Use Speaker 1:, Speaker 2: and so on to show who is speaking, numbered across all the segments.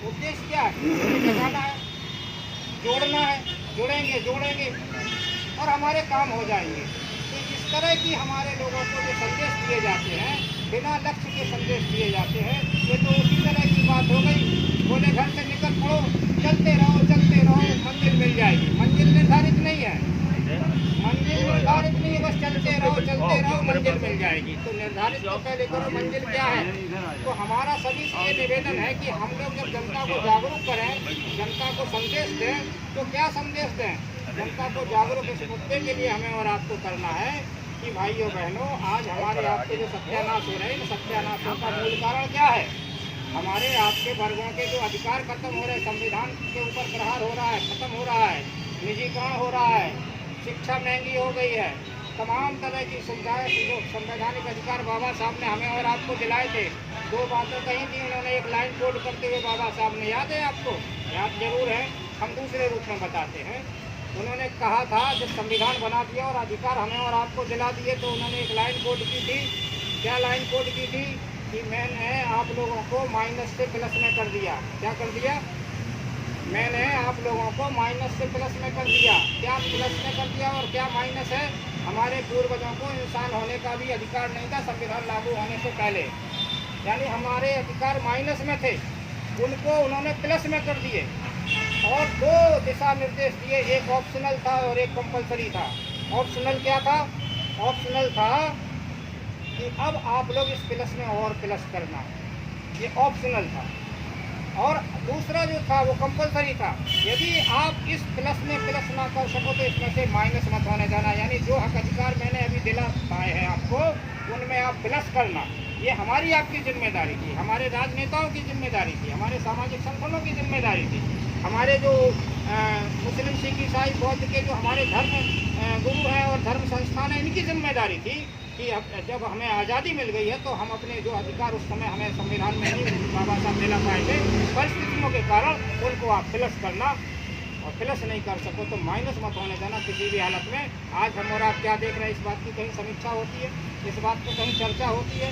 Speaker 1: उद्देश्य क्या है? जगाना है, जोड़ना है, जोड़ेंगे और हमारे काम हो जाएंगे। तो इस तरह की हमारे लोगों को जो संदेश दिए जाते हैं, बिना लक्ष्य के संदेश दिए जाते हैं, ये तो उसी तरह की बात हो गई। बोले घर से निकल पड़ो, चलते रहो, मंजिल मिल जाएगी। मंजिल निर्धारित नहीं है, मंजिल निर्धारित नहीं है, बस चलते रहो मंजिल मिल जाएगी। तो निर्धारित तो पहले करो मंजिल क्या है। तो हमारा सभी से ये निवेदन है कि हम लोग जब जनता को जागरूक करें, जनता को संदेश दें, तो क्या संदेश दें? जनता को जागरूक इस मुद्दे के लिए हमें और आपको करना है कि भाइयों बहनों, आज हमारे आपके जो सत्यानाश हो रहे हैं, सत्यानाशों का मूल कारण क्या है? हमारे आपके वर्गों के जो अधिकार खत्म हो रहे हैं, संविधान के ऊपर प्रहार हो रहा है, खत्म हो रहा है, निजीकरण हो रहा है, शिक्षा महंगी हो गई है, तमाम तरह की सुविधाएं, जो संवैधानिक अधिकार बाबा साहब ने हमें और आपको दिलाए थे। दो बातें कही थी उन्होंने, एक लाइन कोड करते हुए बाबा साहब ने, याद है आपको? याद जरूर है, हम दूसरे रूप में बताते हैं। उन्होंने कहा था जब संविधान बना दिया और अधिकार हमें और आपको दिला दिए, तो उन्होंने एक लाइन कोड की थी। क्या लाइन कोड की थी? कि मैंने आप लोगों को माइनस से प्लस में कर दिया। क्या कर दिया? मैंने आप लोगों को माइनस से प्लस में कर दिया। क्या प्लस में कर दिया और क्या माइनस है? हमारे पूर्वजों को इंसान होने का भी अधिकार नहीं था संविधान लागू होने से पहले, यानी हमारे अधिकार माइनस में थे, उनको उन्होंने प्लस में कर दिए। और दो दिशा निर्देश दिए, एक ऑप्शनल था और एक कंपलसरी था। ऑप्शनल क्या था? ऑप्शनल था कि अब आप लोग इस प्लस में और प्लस करना, ये ऑप्शनल था। और दूसरा जो था वो कंपलसरी था, यदि आप इस प्लस में प्लस ना कर सको तो इसमें से माइनस मत होने जाना, यानी जो हक अधिकार मैंने अभी दिला पाए हैं आपको, उनमें आप प्लस करना। ये हमारी आपकी जिम्मेदारी थी, हमारे राजनेताओं की जिम्मेदारी थी, हमारे सामाजिक संगठनों की जिम्मेदारी थी, हमारे जो मुस्लिम, सिख, ईसाई, बौद्ध के जो हमारे धर्म गुरु हैं और धर्म संस्थान हैं, इनकी जिम्मेदारी थी कि जब हमें आज़ादी मिल गई है तो हम अपने जो अधिकार उस समय हमें संविधान में नहीं बाबा साहब दिला पाए थे, परिस्थितियों के कारण उनको आप प्लस करना, और प्लस नहीं कर सको तो माइनस मत होने देना किसी भी हालत में। आज हम और आप क्या देख रहे हैं, इस बात की कहीं समीक्षा होती है, इस बात पर कहीं चर्चा होती है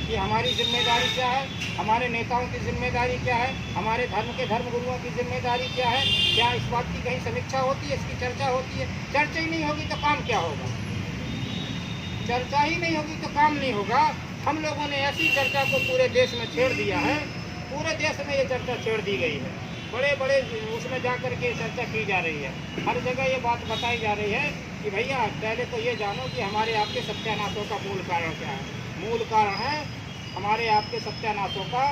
Speaker 1: कि हमारी जिम्मेदारी क्या है, हमारे नेताओं की जिम्मेदारी क्या है, हमारे धर्म के धर्मगुरुओं की जिम्मेदारी क्या है? क्या इस बात की कहीं समीक्षा होती है, इसकी चर्चा होती है? चर्चा ही नहीं होगी तो काम क्या होगा? चर्चा ही नहीं होगी तो काम नहीं होगा। हम लोगों ने ऐसी चर्चा को पूरे देश में छेड़ दिया है, पूरे देश में ये चर्चा छेड़ दी गई है, बड़े बड़े उसमें जा कर के चर्चा की जा रही है, हर जगह ये बात बताई जा रही है कि भैया पहले तो ये जानो कि हमारे आपके सत्यानाशों का मूल कारण क्या है। मूल कारण है हमारे आपके सत्यानाशों का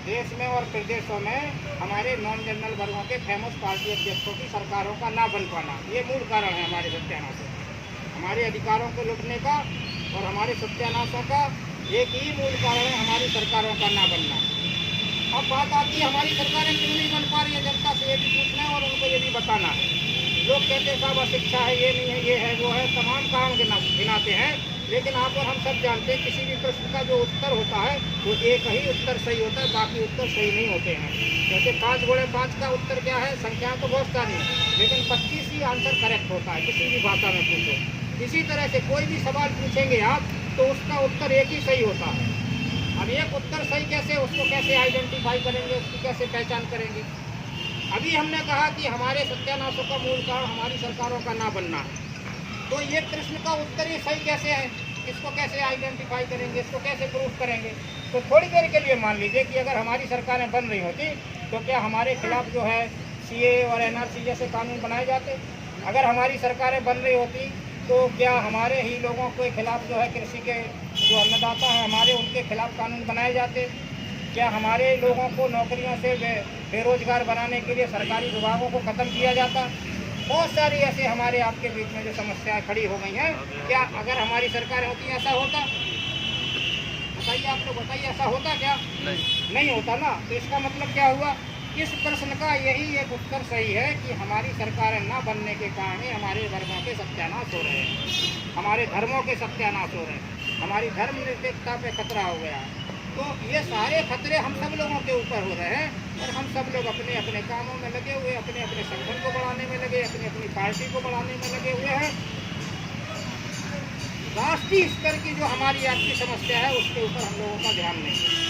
Speaker 1: देश में और प्रदेशों में हमारे नॉन जनरल वर्गों के फेमस पार्टी अध्यक्षों की सरकारों का ना बन पाना, ये मूल कारण है हमारे सत्यानाशों, हमारे अधिकारों को लुटने का और हमारे सत्यानाशों का एक ही मूल कारण है हमारी सरकारों का ना बनना। अब बात आती है हमारी सरकारें क्यों नहीं बन पा रही है, जनता से ये भी पूछना है और उनको ये भी बताना है। लोग कहते हैं साहब अशिक्षा है, ये नहीं है, ये है, वो है, तमाम कारण गिनाते हैं, लेकिन आप और हम सब जानते हैं किसी भी प्रश्न का जो उत्तर होता है वो एक ही उत्तर सही होता है, बाकी उत्तर सही नहीं होते हैं। जैसे 5 गुणे 5 का उत्तर क्या है? संख्या तो बहुत सारी है, लेकिन 25 ही आंसर करेक्ट होता है किसी भी भाषा में पूछो। इसी तरह से कोई भी सवाल पूछेंगे आप तो उसका उत्तर एक ही सही होता है। अब एक उत्तर सही कैसे, उसको कैसे आइडेंटिफाई करेंगे, उसकी कैसे पहचान करेंगे? अभी हमने कहा कि हमारे सत्यानाशों का मूल कारण हमारी सरकारों का ना बनना है, तो ये प्रश्न का उत्तर ये सही कैसे है, इसको कैसे आइडेंटिफाई करेंगे, इसको कैसे प्रूफ करेंगे? तो थोड़ी देर के लिए मान लीजिए कि अगर हमारी सरकारें बन रही होती तो क्या हमारे खिलाफ जो है CA और NRC जैसे कानून बनाए जाते? अगर हमारी सरकारें बन रही होती तो क्या हमारे ही लोगों के खिलाफ जो है कृषि के जो अन्नदाता हैं हमारे, उनके खिलाफ कानून बनाए जाते? क्या हमारे लोगों को नौकरियों से बेरोजगार बनाने के लिए सरकारी विभागों को ख़त्म किया जाता? बहुत सारी ऐसे हमारे आपके बीच में जो समस्याएं खड़ी हो गई हैं, क्या अगर हमारी सरकारें होती ऐसा होता? बताइए, आप लोग बताइए, ऐसा होता क्या? नहीं होता ना। तो इसका मतलब क्या हुआ? इस प्रश्न का यही एक उत्तर सही है कि हमारी सरकारें ना बनने के कारण ही हमारे वर्गों के सत्यानाश हो रहे हैं, हमारे धर्मों के सत्यानाश हो रहे हैं, हमारी धर्मनिरपेक्षता पे खतरा हो गया। तो ये सारे खतरे हम सब लोगों के ऊपर हो रहे हैं और हम सब लोग अपने अपने कामों में लगे हुए, अपने अपने संगठन को बढ़ाने में लगे, अपनी अपनी पार्टी को बढ़ाने में लगे हुए हैं। राष्ट्रीय स्तर की जो हमारी आपकी समस्या है उसके ऊपर हम लोगों का ध्यान नहीं है।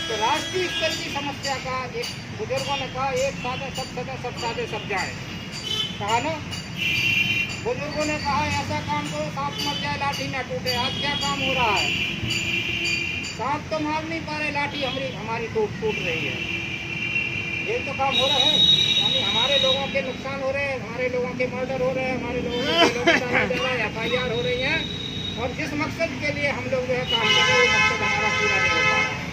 Speaker 1: तो राष्ट्रीय स्तर की समस्या का एक बुजुर्गों ने कहा, एक साधे सब सदे सब साधे सब जाए, कहा ना। बुजुर्गों ने कहा ऐसा काम करो सांप मर जाए लाठी ना टूटे। आज क्या काम हो रहा है? सांप तो मार नहीं पा रहे, लाठी हमारी टूट रही है। ये तो काम हो रहा है, यानी हमारे लोगों के नुकसान हो रहे हैं, हमारे लोगों के मर्डर हो रहे हैं, हमारे लोगों के जेलों में डाला जा रहा है, FIR हो रही है। और जिस मकसद के लिए हम लोग जो है काम कर रहे हैं, वो मकसद हमारा पूरा नहीं हो पा रहा है।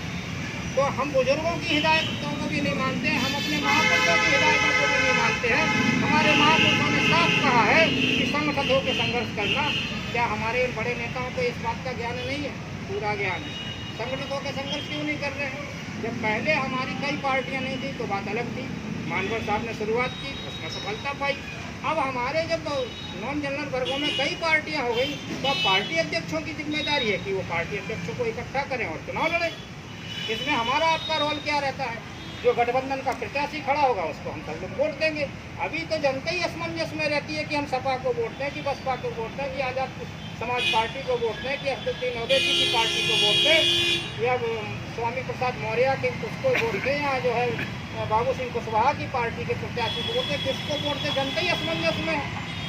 Speaker 1: तो हम बुजुर्गों की हिदायतों को भी नहीं मानते हैं, हम अपने महापुरुषों की हिदायतों को भी नहीं मानते हैं। हमारे महापुरुषों ने साफ कहा है कि संगठित होकर संघर्ष करना। क्या हमारे बड़े नेताओं को इस बात का ज्ञान नहीं है? पूरा ज्ञान है। संगठित होकर संघर्ष क्यों नहीं कर रहे हैं? जब पहले हमारी कई पार्टियां नहीं थी तो बात अलग थी, मानवर साहब ने शुरुआत की, उसमें सफलता पाई। अब हमारे जब नॉन जनरल वर्गों में कई पार्टियां हो गई, तो अब पार्टी अध्यक्षों की जिम्मेदारी है कि वो पार्टी अध्यक्षों को इकट्ठा करें और चुनाव लड़ें। इसमें हमारा आपका रोल क्या रहता है? जो गठबंधन का प्रत्याशी खड़ा होगा उसको हम सब लोग वोट देंगे। अभी तो जनता ही असमंजस में रहती है कि हम सपा को वोट दें, कि बसपा को वोट दें, कि आज़ाद समाज पार्टी को वोट दें, कि असदुद्दीन ओवैसी की पार्टी को वोट दें, या स्वामी प्रसाद मौर्य के उसको वोट दें, या जो है बाबू सिंह कुशवाहा की पार्टी के प्रत्याशी को वोट दें। किसको वोट दें? जनता ही असमंजस में।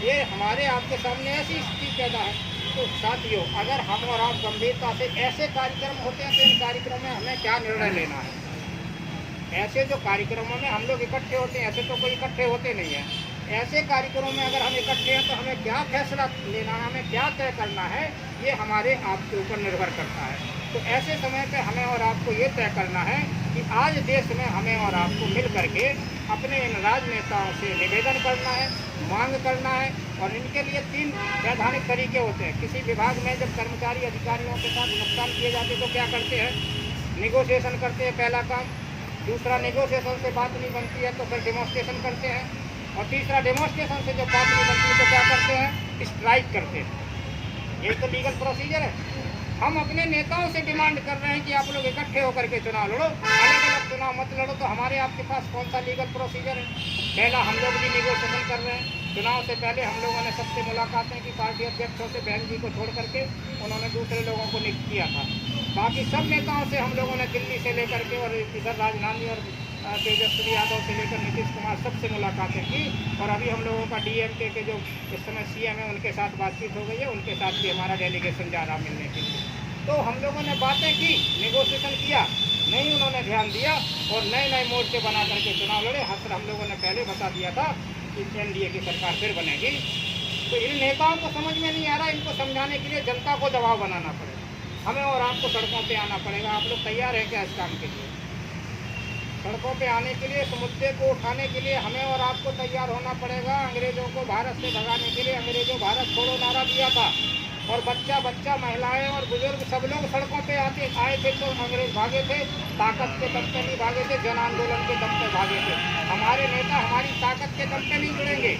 Speaker 1: ये हमारे आपके सामने ऐसी स्थिति पैदा है। तो साथियों, अगर हम और आप गंभीरता से ऐसे कार्यक्रम होते हैं तो इन कार्यक्रम में हमें क्या निर्णय लेना है? ऐसे जो कार्यक्रमों में हम लोग इकट्ठे होते हैं, ऐसे तो कोई इकट्ठे होते नहीं है, ऐसे कार्यक्रमों में अगर हम इकट्ठे हैं तो हमें क्या फैसला लेना है, हमें क्या तय करना है, ये हमारे आपके ऊपर निर्भर करता है। तो ऐसे समय पे हमें और आपको ये तय करना है कि आज देश में हमें और आपको मिल करके अपने इन राजनेताओं से निवेदन करना है, मांग करना है। और इनके लिए 3 वैधानिक तरीके होते हैं। किसी विभाग में जब कर्मचारी अधिकारियों के साथ नुकसान किए जाते तो क्या करते हैं? निगोशिएशन करते हैं, पहला काम। दूसरा, निगोशिएशन से बात नहीं बनती है तो फिर डेमोन्स्ट्रेशन करते हैं। और तीसरा, डेमोन्स्ट्रेशन से जब बात नहीं बनती तो क्या करते हैं? स्ट्राइक करते हैं। ये तो लीगल प्रोसीजर है। हम अपने नेताओं से डिमांड कर रहे हैं कि आप लोग इकट्ठे होकर के चुनाव लड़ो, अलग अलग चुनाव मत लड़ो। तो हमारे आपके पास कौन सा लीगल प्रोसीजर है? पहला, हम लोग भी निगोशिएशन कर रहे हैं। चुनाव से पहले हम लोगों ने सबसे मुलाकातें की, पार्टी अध्यक्षों से, बहन जी को छोड़ करके उन्होंने दूसरे लोगों को नियुक्त किया था। बाकी सब नेताओं से हम लोगों ने दिल्ली से लेकर के और इधर राजनाथ और तेजस्वी यादव से लेकर नीतीश कुमार सबसे मुलाकातें की। और अभी हम लोगों का DMK के जो इस समय CM है उनके साथ बातचीत हो गई है, उनके साथ भी हमारा डेलीगेशन जा रहा मिलने के लिए। तो हम लोगों ने बातें की, नेगोशिएशन किया, नहीं उन्होंने ध्यान दिया और नए नए मोर्चे बना करके चुनाव लड़े। हम लोगों ने पहले बता दिया था कि NDA की सरकार फिर बनेगी। तो इन नेताओं को समझ में नहीं आ रहा, इनको समझाने के लिए जनता को दबाव बनाना पड़ेगा। हमें और आपको सड़कों पे आना पड़ेगा। आप लोग तैयार हैं क्या इस काम के लिए? सड़कों पे आने के लिए, इस मुद्दे को उठाने के लिए हमें और आपको तैयार होना पड़ेगा। अंग्रेजों को भारत से भगाने के लिए अंग्रेजों भारत छोड़ो नारा दिया था और बच्चा बच्चा, महिलाएं और बुजुर्ग सब लोग सड़कों पे आए थे तो अंग्रेज भागे थे। ताकत के दम पे नहीं भागे थे, जन आंदोलन के दम पे भागे थे। हमारे नेता हमारी ताकत के दम पे नहीं जुड़ेंगे।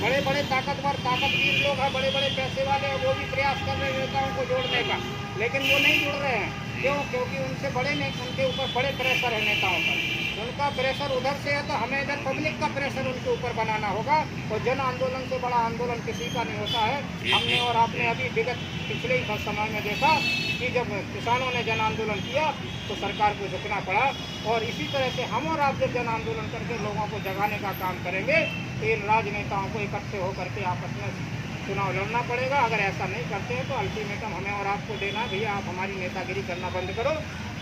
Speaker 1: बड़े बड़े ताकतवर ताकतवीर लोग हैं, बड़े बड़े पैसे वाले हैं, वो भी प्रयास कर रहे हैं नेताओं को जोड़ने का, लेकिन वो नहीं जुड़ रहे हैं। क्यों? क्योंकि उनसे बड़े उनके ऊपर बड़े प्रेशर है नेताओं पर। उनका प्रेशर उधर से है तो हमें इधर पब्लिक का प्रेशर उनके ऊपर बनाना होगा। और जन आंदोलन से बड़ा आंदोलन किसी का नहीं होता है। हमने और आपने अभी विगत पिछले ही समय में देखा कि जब किसानों ने जन आंदोलन किया तो सरकार को झुकना पड़ा। और इसी तरह से हम और आप जब जन आंदोलन करके लोगों को जगाने का काम करेंगे तो इन राजनेताओं को इकट्ठे होकर के आपस में चुनाव लड़ना पड़ेगा। अगर ऐसा नहीं करते हैं तो अल्टीमेटम हमें और आपको देना, भैया आप हमारी नेतागिरी करना बंद करो,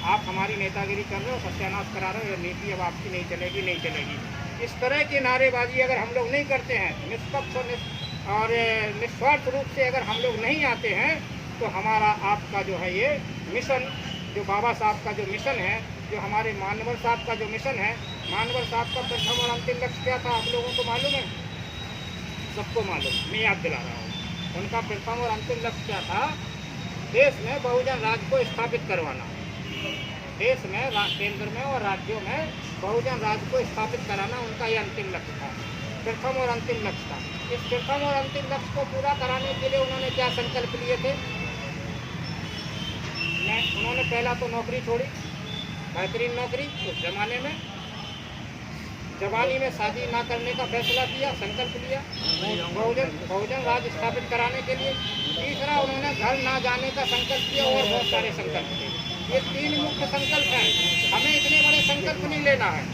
Speaker 1: आप हमारी नेतागिरी कर रहे हो, सत्यानाश करा रहे हो, ये नीति अब आपकी नहीं चलेगी, नहीं चलेगी। इस तरह की नारेबाजी अगर हम लोग नहीं करते हैं, निष्पक्ष और निस्वार्थ रूप से अगर हम लोग नहीं आते हैं तो हमारा आपका जो है ये मिशन, जो बाबा साहब का जो मिशन है, जो हमारे मानवर साहब का जो मिशन है, मानवर साहब का प्रथम और अंतिम लक्ष्य क्या था आप लोगों को मालूम है? सबको मालूम, मैं याद दिला रहा हूँ। उनका प्रथम और अंतिम लक्ष्य क्या था? देश में बहुजन राज को स्थापित करवाना। देश में, केंद्र में और राज्यों में बहुजन राज को स्थापित कराना उनका ये अंतिम लक्ष्य था, प्रथम और अंतिम लक्ष्य था। इस प्रथम और अंतिम लक्ष्य को पूरा कराने के लिए उन्होंने क्या संकल्प लिए थे? उन्होंने पहला तो नौकरी छोड़ी, बेहतरीन नौकरी उस जमाने में। जवानी में शादी ना करने का फैसला किया, संकल्प लिया बहुजन राज स्थापित कराने के लिए। तीसरा, उन्होंने घर ना जाने का संकल्प किया और बहुत सारे संकल्प किए। ये 3 मुख्य संकल्प हैं। हमें इतने बड़े संकल्प नहीं लेना है,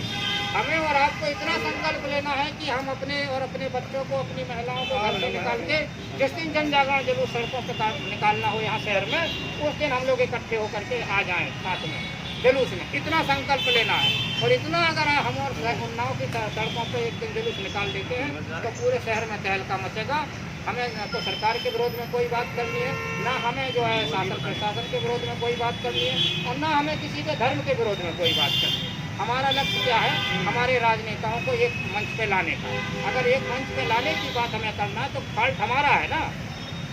Speaker 1: हमें और आपको इतना संकल्प लेना है कि हम अपने और अपने बच्चों को, अपनी महिलाओं को घर से निकाल के जिस दिन जन जागरण जरूर सड़कों पे निकालना हो यहाँ शहर में, उस दिन हम लोग इकट्ठे होकर के आ जाएं साथ में जुलूस में। इतना संकल्प लेना है। और इतना अगर हम और उन्नाव की सड़कों पे एक दिन जुलूस निकाल देते हैं तो पूरे शहर में तहलका मचेगा। हमें न तो सरकार के विरोध में कोई बात करनी है, ना हमें जो है शासन प्रशासन के विरोध में कोई बात करनी है, और ना हमें किसी के धर्म के विरोध में कोई बात करनी है। हमारा लक्ष्य क्या है? हमारे राजनेताओं को एक मंच पे लाने का। अगर एक मंच पे लाने की बात हमें करना है तो फॉल्ट हमारा है ना,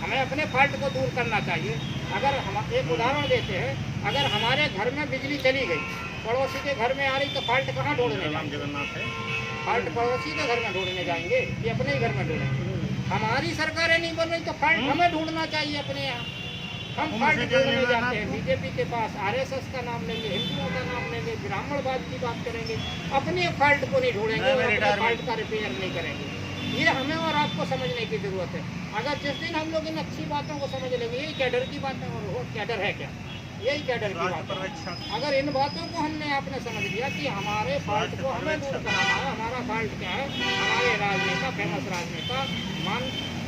Speaker 1: हमें अपने फॉल्ट को दूर करना चाहिए। अगर हम एक उदाहरण देते हैं, अगर हमारे घर में बिजली चली गई, पड़ोसी के घर में आ रही, तो फॉल्ट कहाँ ढूंढने जाएंगे? फॉल्ट पड़ोसी के घर में ढूंढने जाएंगे कि अपने ही घर में ढूंढेंगे? हमारी सरकारें नहीं बन रही तो फॉल्ट हमें ढूंढना चाहिए अपने यहाँ। हम फॉल्ट ढूंढने जाते हैं बीजेपी के पास, आरएसएस का नाम लेंगे, हिंदुओं का नाम लेंगे, ब्राह्मणवाद की बात करेंगे, अपने फॉल्ट को नहीं ढूंढेंगे और अपने फॉल्ट का रिपेयर नहीं करेंगे। ये हमें और आपको समझने की जरूरत है। अगर जिस दिन हम लोग इन अच्छी बातों को समझ लेंगे, यही कैडर की बात है, और वो कैडर है क्या? यही कैडर की बात है। अगर इन बातों को हमने आपने समझ लिया कि हमारे फॉल्ट को हमें दूर कराना है, हमारा फॉल्ट क्या है, हमारे राजनेता, फेमस राजनेता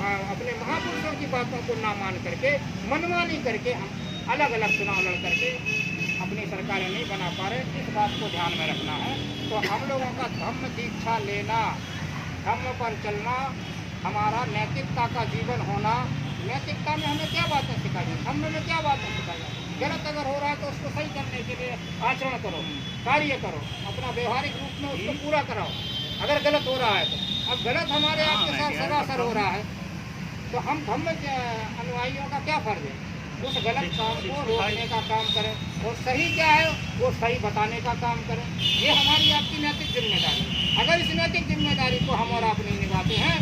Speaker 1: अपने महापुरुषों की बातों को ना मान करके, मनमानी करके, हम अलग अलग चुनाव लड़ करके अपनी सरकारें नहीं बना पा रहे, इस बात को ध्यान में रखना है। तो हम लोगों का धम्म दीक्षा लेना, धम्म पर चलना, हमारा नैतिकता का जीवन होना। नैतिकता में हमें क्या बातें सिखाई जाए, धम्म में क्या बातें सिखाई जाए? गलत अगर हो रहा है तो उसको सही करने के लिए आचरण करो, कार्य करो, अपना व्यवहारिक रूप में उसको पूरा कराओ अगर गलत हो रहा है तो। अब गलत हमारे आपके साथ सरासर हो रहा है तो हम धम्म अनुयायियों का क्या फर्ज है? उस गलत काम को रोकने का काम करें, और सही क्या है वो सही बताने का काम करें। ये हमारी आपकी नैतिक जिम्मेदारी। अगर इस नैतिक जिम्मेदारी को हम और आप नहीं निभाते हैं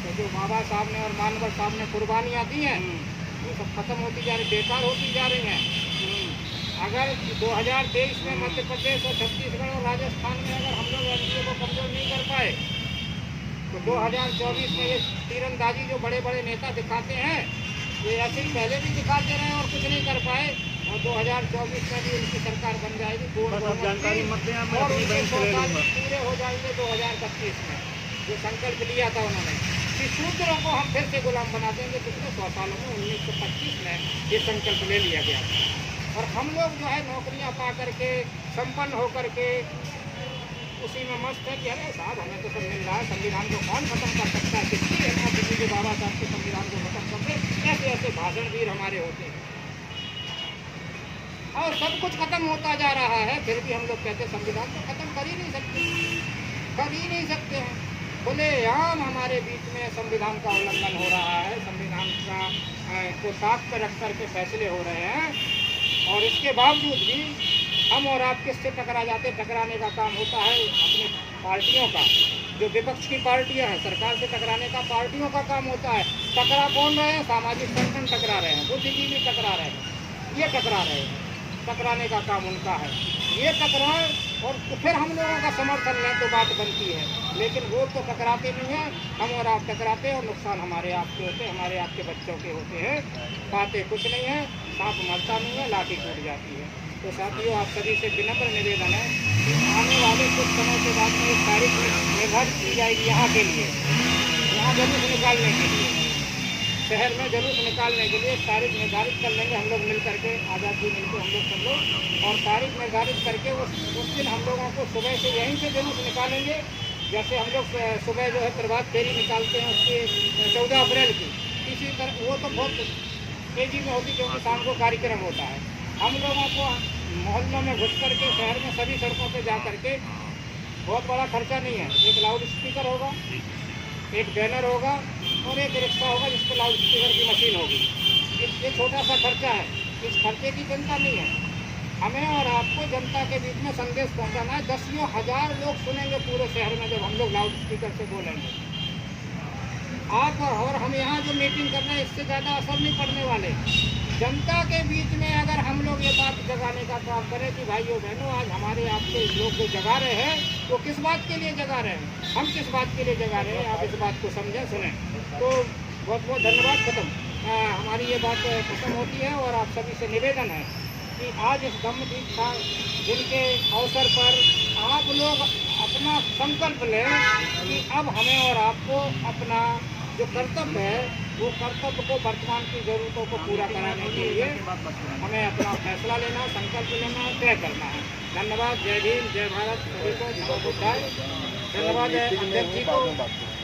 Speaker 1: तो जो बाबा साहब ने और मानवर साहब ने कुर्बानियाँ दी हैं वो सब खत्म होती जा रही, बेकार होती जा रही हैं। अगर 2023 में मध्य प्रदेश और छत्तीसगढ़ और राजस्थान में अगर हम लोग एनडीए को कमजोर नहीं कर पाए तो 2024 में ये तीरंदाजी जो बड़े बड़े नेता दिखाते हैं, ये ऐसे ही पहले भी दिखाते रहे और कुछ नहीं कर पाए, और 2024 में भी उनकी सरकार बन जाएगी पूर्ण बहुमत की, और उनके 100 साल पूरे हो जाएंगे 2025 में। जो संकल्प लिया था उन्होंने कि शूद्रों को हम फिर से गुलाम बना देंगे, पिछले 100 सालों में 1925 में ये संकल्प ले लिया गया। और हम लोग जो है नौकरियां पा करके, संपन्न होकर के उसी में मस्त है कि अरे साहब हमें तो सब मिल रहा है, संविधान को कौन खत्म कर सकता है? किसकी है दिल्ली के बाबा साहब के संविधान को खत्म कर दे? ऐसे ऐसे भाषणवीर हमारे होते हैं और सब कुछ खत्म होता जा रहा है, फिर भी हम लोग कहते हैं संविधान को खत्म कर ही नहीं सकते, कर ही नहीं सकते हैं। खुलेआम हमारे बीच में संविधान का उल्लंघन हो रहा है, संविधान का को साथ पर रख करके फैसले हो रहे हैं, और इसके बावजूद भी हम और आप किससे टकरा जाते? टकराने का काम होता है अपनी पार्टियों का, जो विपक्ष की पार्टियां हैं, सरकार से टकराने का पार्टियों का काम होता है। टकरा कौन रहे हैं? सामाजिक संगठन टकरा रहे हैं, बुद्धिजीवी टकरा रहे हैं, ये टकरा रहे हैं, टकराने का काम उनका है। ये टकराए और फिर हम लोगों का समर्थन लें तो बात बनती है, लेकिन वो तो टकराते नहीं हैं। हम और आप टकराते हैं और नुकसान हमारे आपके होते हैं, हमारे आपके बच्चों के होते हैं। बातें कुछ नहीं है, सांप मरता नहीं है, लाठी टूट जाती है। तो साथियों, आप सभी से विनम्र निवेदन है कि आने वाले कुछ समय के बाद में एक तारीख निर्धारित की जाएगी यहाँ के लिए, यहाँ जुलूस निकालने के लिए, शहर में जुलूस निकालने के लिए तारीख निर्धारित कर लेंगे हम लोग मिल करके, आज़ाद जी मिलकर हम लोग सब लोग, और तारीख निर्धारित करके उस दिन हम लोगों को सुबह से यहीं से जुलूस निकालेंगे। जैसे हम लोग सुबह जो है प्रभात फेरी निकालते हैं उसके 14 अप्रैल की, इसी तरह वो तो बहुत तेज़ी में होती क्योंकि शाम को कार्यक्रम होता है। हम लोगों को मोहल्लों में घुस करके, शहर में सभी सड़कों पे जा करके, बहुत बड़ा खर्चा नहीं है, एक लाउड स्पीकर होगा, एक बैनर होगा और एक रिक्शा होगा जिस पर लाउड स्पीकर की मशीन होगी। ये छोटा सा खर्चा है, इस खर्चे की चिंता नहीं है। हमें और आपको जनता के बीच में संदेश पहुंचाना है। 10,000 लोग सुनेंगे पूरे शहर में जब हम लोग लाउड स्पीकर से बोलेंगे। आप और हम यहाँ जो मीटिंग कर रहे हैं इससे ज़्यादा असर नहीं पड़ने वाले। जनता के बीच में अगर हम लोग ये बात जगाने का काम करें कि भाइयों बहनों, आज हमारे आपके लोग जो जगा रहे हैं वो किस बात के लिए जगा रहे हैं, हम किस बात के लिए जगा रहे हैं, आप इस बात को समझें, सुनें। तो बहुत बहुत धन्यवाद। खत्म, हमारी ये बात खत्म होती है और आप सभी से निवेदन है कि आज इस धम्म दीक्षा दिन के अवसर पर आप लोग अपना संकल्प लें कि अब हमें और आपको अपना जो कर्तव्य है वो कर्तव्य को वर्तमान की जरूरतों को पूरा कराने के लिए हमें अपना फैसला लेना, संकल्प लेना, तय करना है। धन्यवाद। जय भीम, जय भारत। सभी को नमो बुद्धाय। धन्यवाद अध्यक्ष जी को।